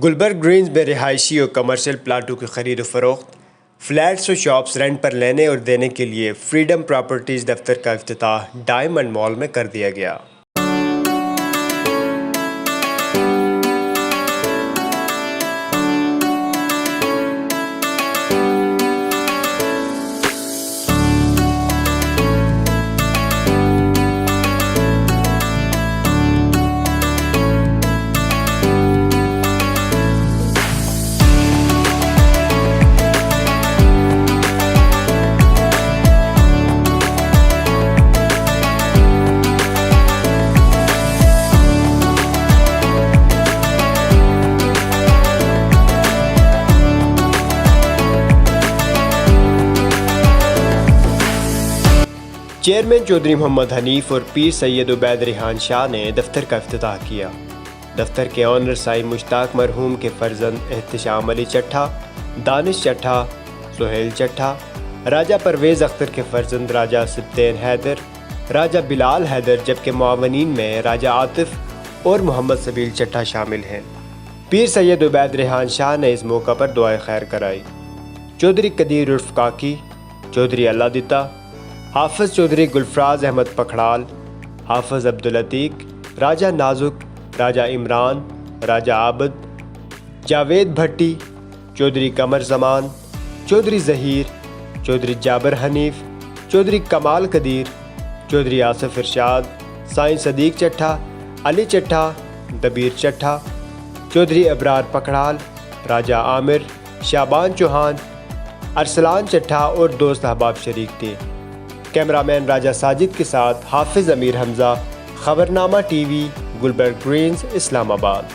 Gulberg Green's में रिहायशी और कमर्शियल प्लाटों की खरीद फरोख्त, फ्लैट्स और शॉप्स रेंट पर लेने और देने के लिए फ्रीडम प्रॉपर्टीज़ दफ्तर का इफ्तिताह डायमंड मॉल में कर दिया गया। चेयरमैन चौधरी मोहम्मद हनीफ और पीर सैयद उबैद रिहान शाह ने दफ्तर का इफ्तिताह किया। दफ्तर के ऑनर साईं मुश्ताक मरहूम के फर्जंद एहतशाम अली चट्ठा, दानिश चट्ठा, सुहेल चट्ठा, राजा परवेज़ अख्तर के फर्जंद राजा सिब्तैन हैदर, राजा बिलाल हैदर, जबकि मुआवनीन में राजा आतिफ और मोहम्मद सबील चट्ठा शामिल हैं। पीर सैयद उबैद रिहान शाह ने इस मौका पर दुआए खैर कराई। चौधरी कदीर उर्फ काकी, चौधरी अल्लादिता, हाफिज़ चौधरी गुलफराज अहमद पखड़ाल, हाफिज़ अब्दुल अतीक, राजा नाजुक, राजा इमरान, राजा आबद, जावेद भट्टी, चौधरी कमर जमान, चौधरी ज़हीर, चौधरी जाबर हनीफ, चौधरी कमाल कदीर, चौधरी आसिफ इरशाद, साईं सदीक चट्ठा, अली चट्ठा, दबीर चट्ठा, चौधरी अबरार पखड़ाल, राजा आमिर, शाबान चौहान, अरसलान चट्ठा और दोस्त अहबाब शरीक थे। कैमरामैन राजा साजिद के साथ हाफिज़ अमीर हमज़ा, खबरनामा टीवी, गुलबर्ग ग्रीन्स, इस्लामाबाद।